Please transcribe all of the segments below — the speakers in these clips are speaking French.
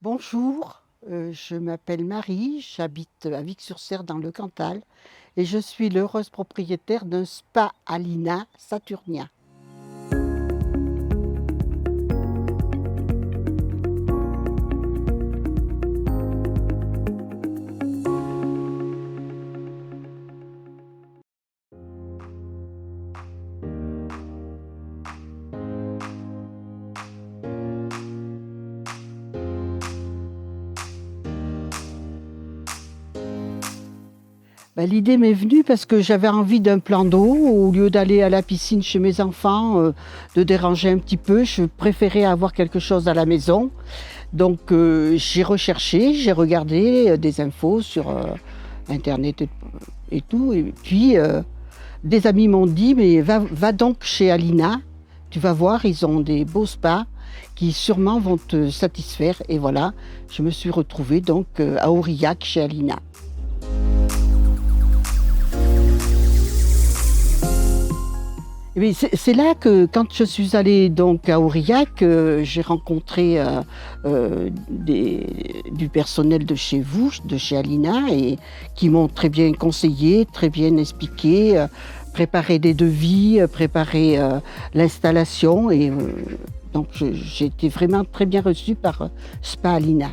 Bonjour, je m'appelle Marie, j'habite à Vic-sur-Cère dans le Cantal et je suis l'heureuse propriétaire d'un spa Alina Saturnien. L'idée m'est venue parce que j'avais envie d'un plan d'eau. Au lieu d'aller à la piscine chez mes enfants, de déranger un petit peu, je préférais avoir quelque chose à la maison. Donc j'ai recherché, j'ai regardé des infos sur Internet et tout. Et puis des amis m'ont dit, mais va donc chez Alina, tu vas voir, ils ont des beaux spas qui sûrement vont te satisfaire. Et voilà, je me suis retrouvée donc à Aurillac chez Alina. Eh bien, c'est là que, quand je suis allée donc à Aurillac, j'ai rencontré du personnel de chez vous, de chez Alina, et qui m'ont très bien conseillé, très bien expliqué, préparé des devis, préparé l'installation. Et donc j'ai été vraiment très bien reçue par Spa Alina.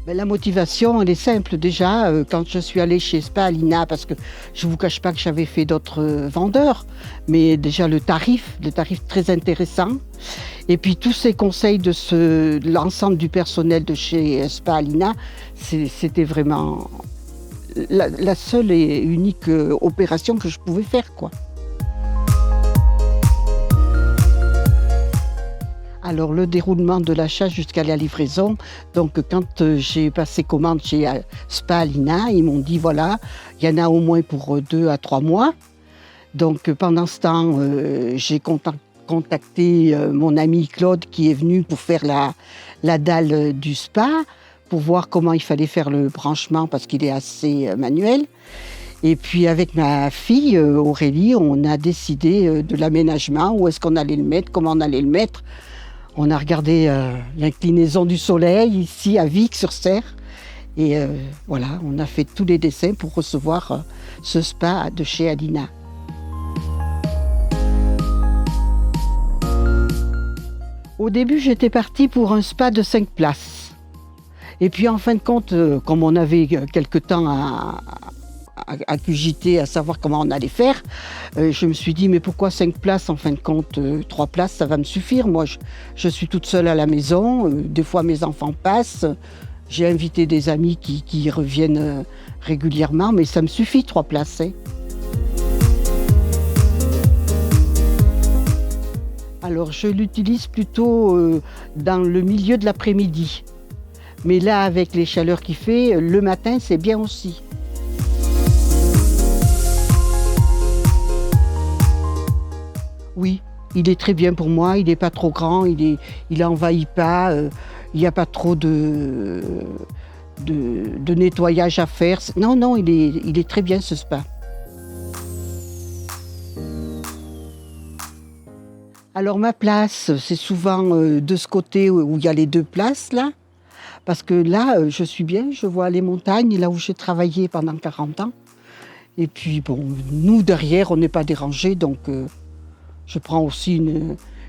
La motivation, elle est simple. Déjà, quand je suis allée chez Spa Alina, parce que je ne vous cache pas que j'avais fait d'autres vendeurs, mais déjà le tarif très intéressant. Et puis tous ces conseils de l'ensemble du personnel de chez Spa Alina, c'était vraiment la seule et unique opération que je pouvais faire, quoi. Alors le déroulement de l'achat jusqu'à la livraison, donc quand j'ai passé commande chez Spa Alina, ils m'ont dit voilà, il y en a au moins pour 2 à 3 mois. Donc pendant ce temps, j'ai contacté mon ami Claude qui est venu pour faire la dalle du spa, pour voir comment il fallait faire le branchement parce qu'il est assez manuel. Et puis avec ma fille Aurélie, on a décidé de l'aménagement, où est-ce qu'on allait le mettre, comment on allait le mettre. On a regardé l'inclinaison du soleil ici à Vic-sur-Cère. Et voilà, on a fait tous les dessins pour recevoir ce spa de chez Alina. Au début, j'étais partie pour un spa de 5 places. Et puis en fin de compte, comme on avait quelque temps à cogiter, à savoir comment on allait faire, je me suis dit, mais pourquoi 5 places en fin de compte? 3 places, ça va me suffire. Moi, je suis toute seule à la maison. Des fois, mes enfants passent. J'ai invité des amis qui reviennent régulièrement, mais ça me suffit, 3 places, hein. Alors, je l'utilise plutôt dans le milieu de l'après-midi. Mais là, avec les chaleurs qu'il fait, le matin, c'est bien aussi. Oui, il est très bien pour moi, il n'est pas trop grand, il envahit pas, il n'y a pas trop de nettoyage à faire. Non, non, il est très bien ce spa. Alors ma place, c'est souvent de ce côté où il y a les 2 places là, parce que là, je suis bien, je vois les montagnes, là où j'ai travaillé pendant 40 ans. Et puis bon, nous derrière, on n'est pas dérangés, donc je prends aussi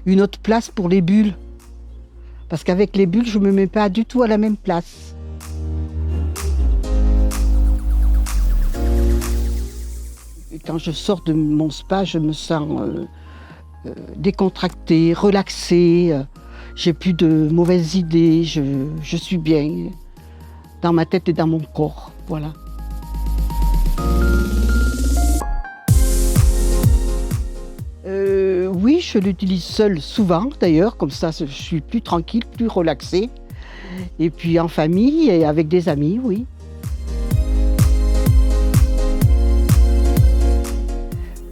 une autre place pour les bulles. Parce qu'avec les bulles, je ne me mets pas du tout à la même place. Et quand je sors de mon spa, je me sens décontractée, relaxée. J'ai plus de mauvaises idées. Je suis bien dans ma tête et dans mon corps. Voilà. Oui, je l'utilise seule souvent d'ailleurs, comme ça je suis plus tranquille, plus relaxée. Et puis en famille et avec des amis, oui.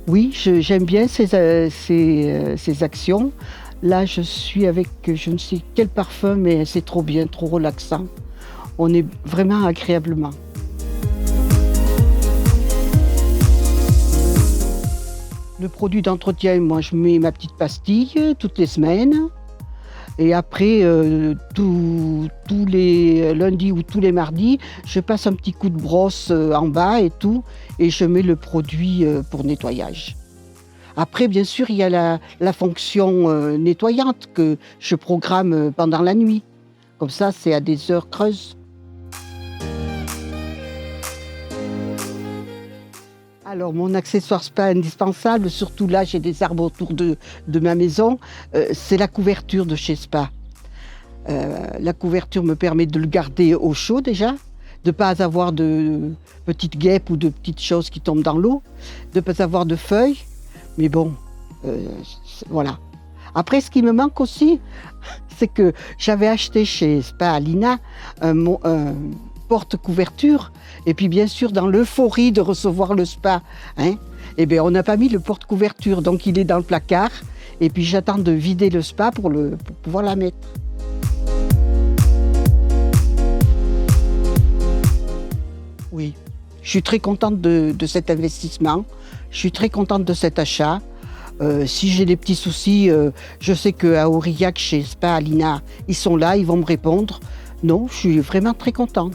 Oui, j'aime bien ces actions. Là, je suis avec je ne sais quel parfum, mais c'est trop bien, trop relaxant. On est vraiment agréablement. Le produit d'entretien, moi je mets ma petite pastille toutes les semaines. Et après, tous les lundis ou tous les mardis, je passe un petit coup de brosse en bas et tout, et je mets le produit pour nettoyage. Après, bien sûr, il y a la fonction nettoyante que je programme pendant la nuit. Comme ça, c'est à des heures creuses. Alors, mon accessoire spa indispensable, surtout là, j'ai des arbres autour de ma maison, c'est la couverture de chez Spa. La couverture me permet de le garder au chaud déjà, de ne pas avoir de petites guêpes ou de petites choses qui tombent dans l'eau, de ne pas avoir de feuilles, mais bon, voilà. Après, ce qui me manque aussi, c'est que j'avais acheté chez Spa Alina un porte-couverture, et puis bien sûr, dans l'euphorie de recevoir le spa, hein, eh bien, on n'a pas mis le porte-couverture, donc il est dans le placard, et puis j'attends de vider le spa pour pouvoir la mettre. Oui, je suis très contente de cet investissement, je suis très contente de cet achat. Si j'ai des petits soucis, je sais qu'à Aurillac, chez Spa Alina, ils sont là, ils vont me répondre. Non, je suis vraiment très contente.